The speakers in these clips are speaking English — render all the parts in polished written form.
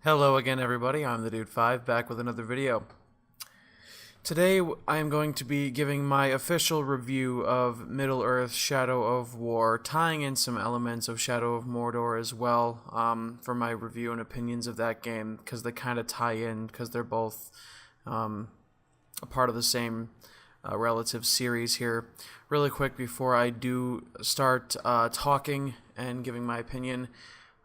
Hello again, everybody. I'm the Dude5, back with another video. Today, I am going to be giving my official review of Middle-earth: Shadow of War, tying in some elements of Shadow of Mordor as well for my review and opinions of that game, because they kind of tie in, because they're both a part of the same relative series here. Really quick, before I do start talking and giving my opinion,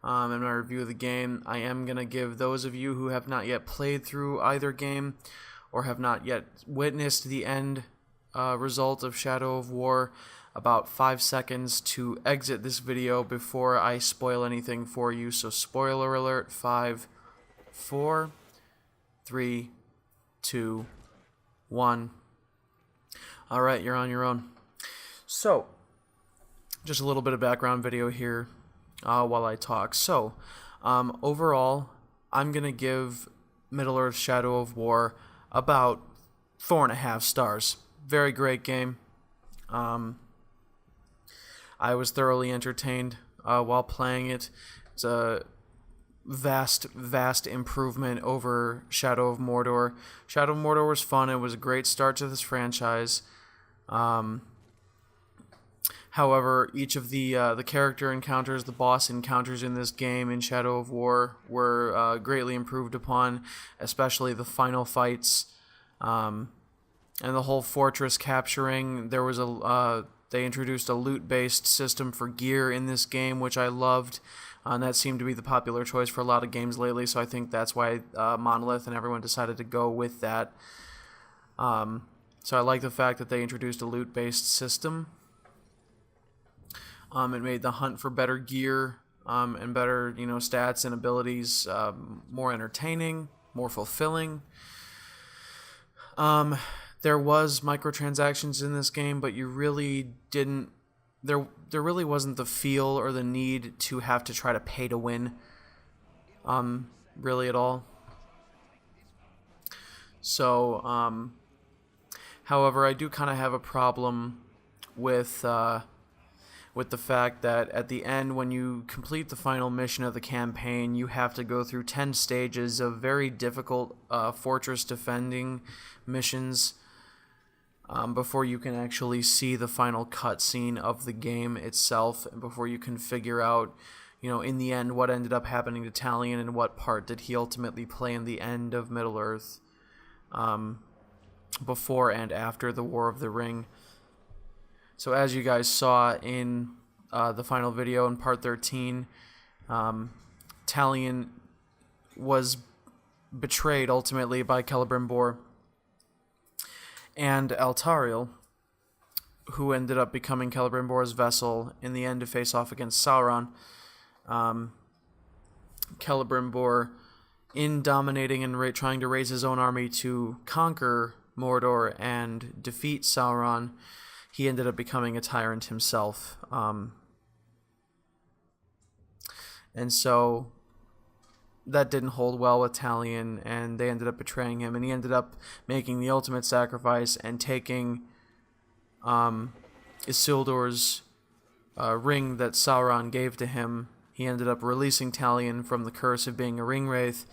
in my review of the game, I am going to give those of you who have not yet played through either game or have not yet witnessed the end result of Shadow of War about 5 seconds to exit this video before I spoil anything for you. So spoiler alert: 5, 4, 3, 2, 1. Alright, you're on your own. So, just a little bit of background video here while I talk. So, overall, I'm going to give Middle-earth: Shadow of War about 4.5 stars. Very great game. I was thoroughly entertained while playing it. It's a vast improvement over Shadow of Mordor. Shadow of Mordor was fun. It was a great start to this franchise. However, each of the character encounters, the boss encounters in this game in Shadow of War were greatly improved upon, especially the final fights and the whole fortress capturing. There was they introduced a loot-based system for gear in this game, which I loved, and that seemed to be the popular choice for a lot of games lately. So I think that's why Monolith and everyone decided to go with that. So I like the fact that they introduced a loot-based system. It made the hunt for better gear and better, stats and abilities more entertaining, more fulfilling. There was microtransactions in this game, but you really didn't. There really wasn't the feel or the need to have to try to pay to win. Really at all. So, however, I do kind of have a problem with the fact that at the end, when you complete the final mission of the campaign, you have to go through 10 stages of very difficult fortress defending missions before you can actually see the final cutscene of the game itself, and before you can figure out, in the end, what ended up happening to Talion and what part did he ultimately play in the end of Middle-earth, before and after the War of the Ring. So as you guys saw in the final video in part 13, Talion was betrayed ultimately by Celebrimbor and Eltariel, who ended up becoming Celebrimbor's vessel in the end to face off against Sauron. Celebrimbor, in dominating and trying to raise his own army to conquer Mordor and defeat Sauron, he ended up becoming a tyrant himself. And so that didn't hold well with Talion, and they ended up betraying him, and he ended up making the ultimate sacrifice and taking Isildur's ring that Sauron gave to him. He ended up releasing Talion from the curse of being a ring wraith,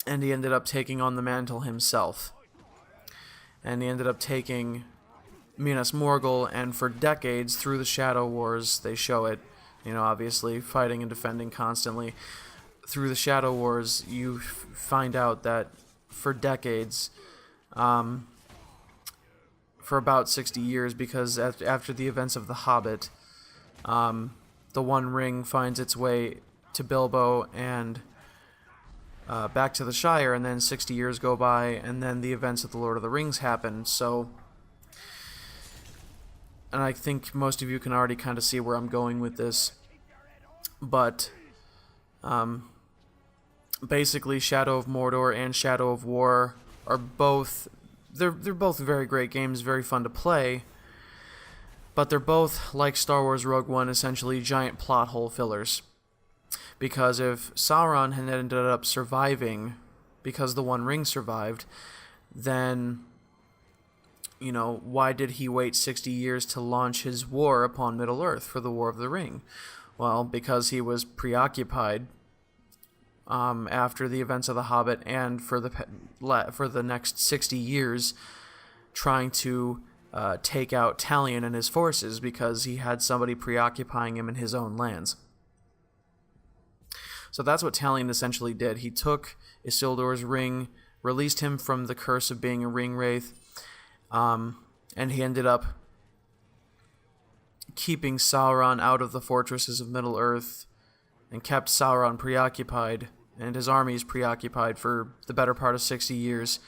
and he ended up taking on the mantle himself. And he ended up taking Minas Morgul, and for decades through the Shadow Wars, they show it, obviously fighting and defending constantly. Through the Shadow Wars, you find out that for decades, for about 60 years, because after the events of The Hobbit, the One Ring finds its way to Bilbo and back to the Shire, and then 60 years go by, and then the events of The Lord of the Rings happen. So, and I think most of you can already kind of see where I'm going with this, but basically Shadow of Mordor and Shadow of War are both, they're both very great games, very fun to play, but they're both, like Star Wars Rogue One, essentially giant plot hole fillers. Because if Sauron had ended up surviving, because the One Ring survived, then, why did he wait 60 years to launch his war upon Middle-earth for the War of the Ring? Well, because he was preoccupied after the events of The Hobbit, and for the next 60 years, trying to take out Talion and his forces because he had somebody preoccupying him in his own lands. So that's what Talion essentially did. He took Isildur's ring, released him from the curse of being a ring wraith, and he ended up keeping Sauron out of the fortresses of Middle-earth and kept Sauron preoccupied and his armies preoccupied for the better part of 60 years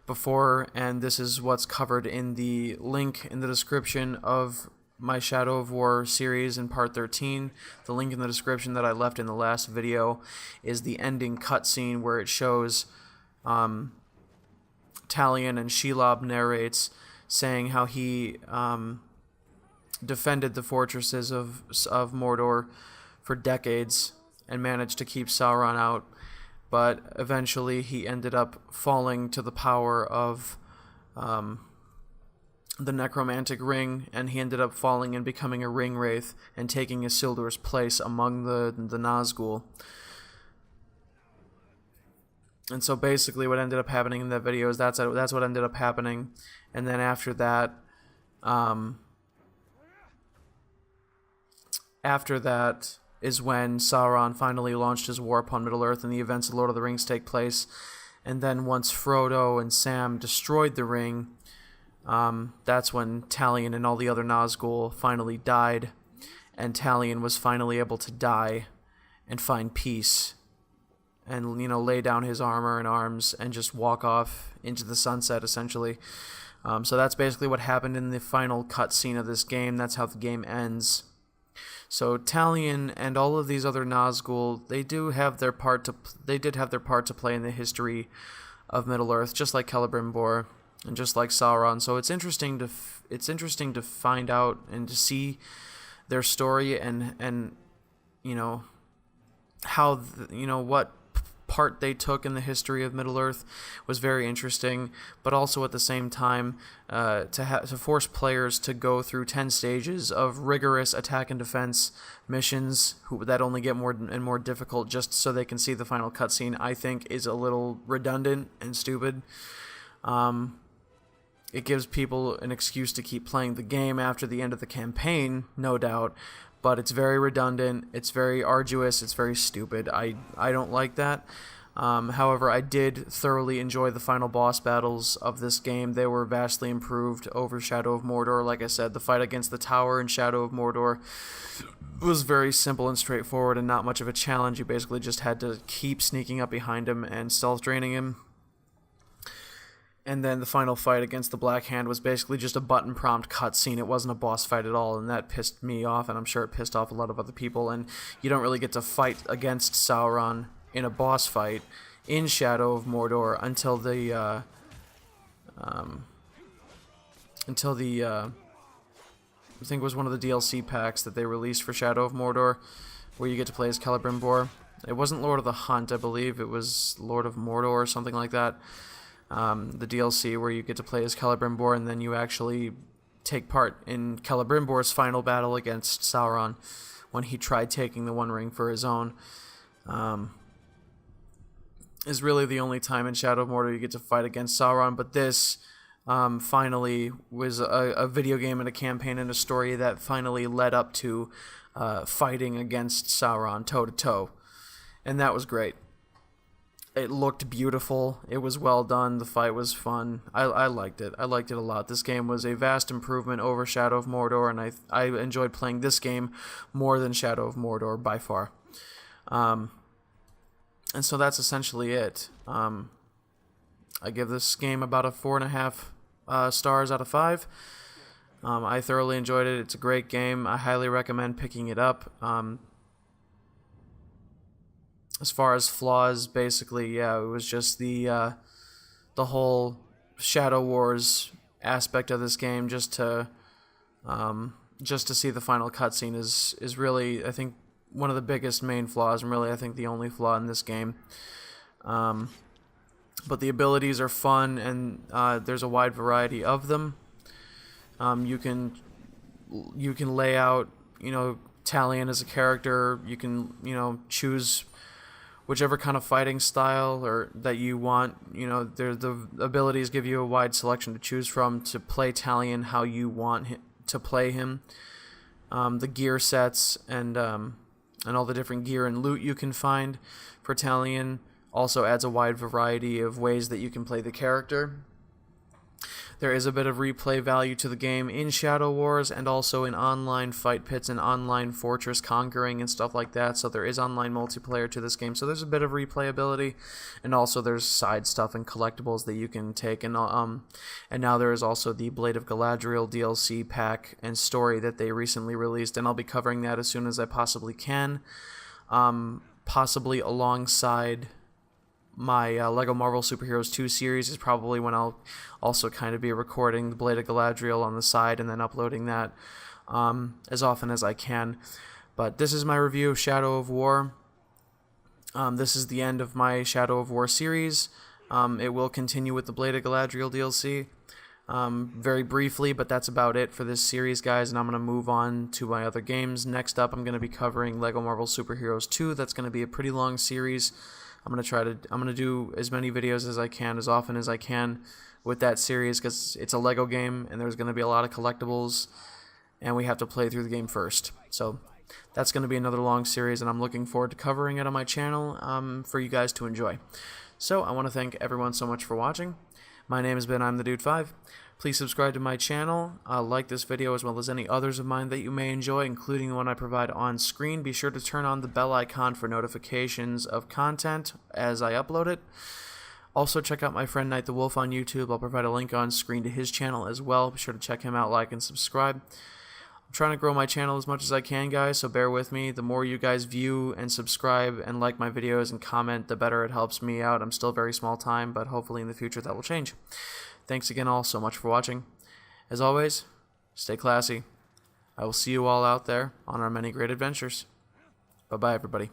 before, and this is what's covered in the link in the description of my Shadow of War series in part 13. The link in the description that I left in the last video is the ending cutscene where it shows Talion, and Shelob narrates saying how he defended the fortresses of Mordor for decades and managed to keep Sauron out, but eventually he ended up falling to the power of the necromantic ring, and he ended up falling and becoming a ring wraith and taking Isildur's place among the Nazgul. And so basically what ended up happening in that video is that's what ended up happening. And then after that is when Sauron finally launched his war upon Middle-earth and the events of Lord of the Rings take place. And then once Frodo and Sam destroyed the ring, that's when Talion and all the other Nazgul finally died, and Talion was finally able to die and find peace and, lay down his armor and arms and just walk off into the sunset, essentially. So that's basically what happened in the final cutscene of this game. That's how the game ends. So Talion and all of these other Nazgul, they did have their part to play in the history of Middle-earth, just like Celebrimbor and just like Sauron. So it's interesting to find out and to see their story and how what part they took in the history of Middle-earth was very interesting, but also at the same time to force players to go through 10 stages of rigorous attack and defense missions that only get more and more difficult just so they can see the final cutscene, I think is a little redundant and stupid. It gives people an excuse to keep playing the game after the end of the campaign, no doubt, but it's very redundant, it's very arduous, it's very stupid. I don't like that. However, I did thoroughly enjoy the final boss battles of this game. They were vastly improved over Shadow of Mordor. Like I said, the fight against the tower in Shadow of Mordor was very simple and straightforward and not much of a challenge. You basically just had to keep sneaking up behind him and stealth draining him. And then the final fight against the Black Hand was basically just a button prompt cutscene. It wasn't a boss fight at all, and that pissed me off, and I'm sure it pissed off a lot of other people. And you don't really get to fight against Sauron in a boss fight in Shadow of Mordor until the I think it was one of the DLC packs that they released for Shadow of Mordor, where you get to play as Celebrimbor. It wasn't Lord of the Hunt, I believe. It was Lord of Mordor or something like that. The DLC where you get to play as Celebrimbor, and then you actually take part in Celebrimbor's final battle against Sauron when he tried taking the One Ring for his own. Is really the only time in Shadow of Mordor you get to fight against Sauron, but this finally was a video game and a campaign and a story that finally led up to fighting against Sauron toe-to-toe, and that was great. It looked beautiful. It was well done. The fight was fun. I liked it. I liked it a lot. This game was a vast improvement over Shadow of Mordor, and I enjoyed playing this game more than Shadow of Mordor by far. And so that's essentially it. I give this game about a 4.5 stars out of 5. I thoroughly enjoyed it. It's a great game. I highly recommend picking it up. As far as flaws, basically, yeah, it was just the whole Shadow Wars aspect of this game. Just to see the final cutscene is really, I think, one of the biggest main flaws, and really, I think, the only flaw in this game. But the abilities are fun, and there's a wide variety of them. You can lay out, Talion as a character. You can, choose whichever kind of fighting style or that you want. You know, the abilities give you a wide selection to choose from to play Talion how you want to play him. The gear sets and all the different gear and loot you can find for Talion also adds a wide variety of ways that you can play the character. There is a bit of replay value to the game in Shadow Wars and also in online fight pits and online fortress conquering and stuff like that. So there is online multiplayer to this game. So there's a bit of replayability, and also there's side stuff and collectibles that you can take. And now there is also the Blade of Galadriel DLC pack and story that they recently released, and I'll be covering that as soon as I possibly can, possibly alongside my LEGO Marvel Super Heroes 2 series is probably when I'll also kind of be recording the Blade of Galadriel on the side and then uploading that as often as I can. But this is my review of Shadow of War. This is the end of my Shadow of War series. It will continue with the Blade of Galadriel DLC very briefly, but that's about it for this series, guys, and I'm going to move on to my other games. Next up, I'm going to be covering LEGO Marvel Super Heroes 2. That's going to be a pretty long series. I'm gonna do as many videos as I can, as often as I can with that series, because it's a LEGO game and there's gonna be a lot of collectibles and we have to play through the game first. So that's gonna be another long series, and I'm looking forward to covering it on my channel for you guys to enjoy. So I want to thank everyone so much for watching. My name has been I'm the Dude 5. Please subscribe to my channel, like this video as well as any others of mine that you may enjoy, including the one I provide on screen. Be sure to turn on the bell icon for notifications of content as I upload it. Also, check out my friend Night the Wolf on YouTube. I'll provide a link on screen to his channel as well. Be sure to check him out, like, and subscribe. I'm trying to grow my channel as much as I can, guys, so bear with me. The more you guys view and subscribe and like my videos and comment, the better it helps me out. I'm still very small time, but hopefully in the future that will change. Thanks again all so much for watching. As always, stay classy. I will see you all out there on our many great adventures. Bye-bye, everybody.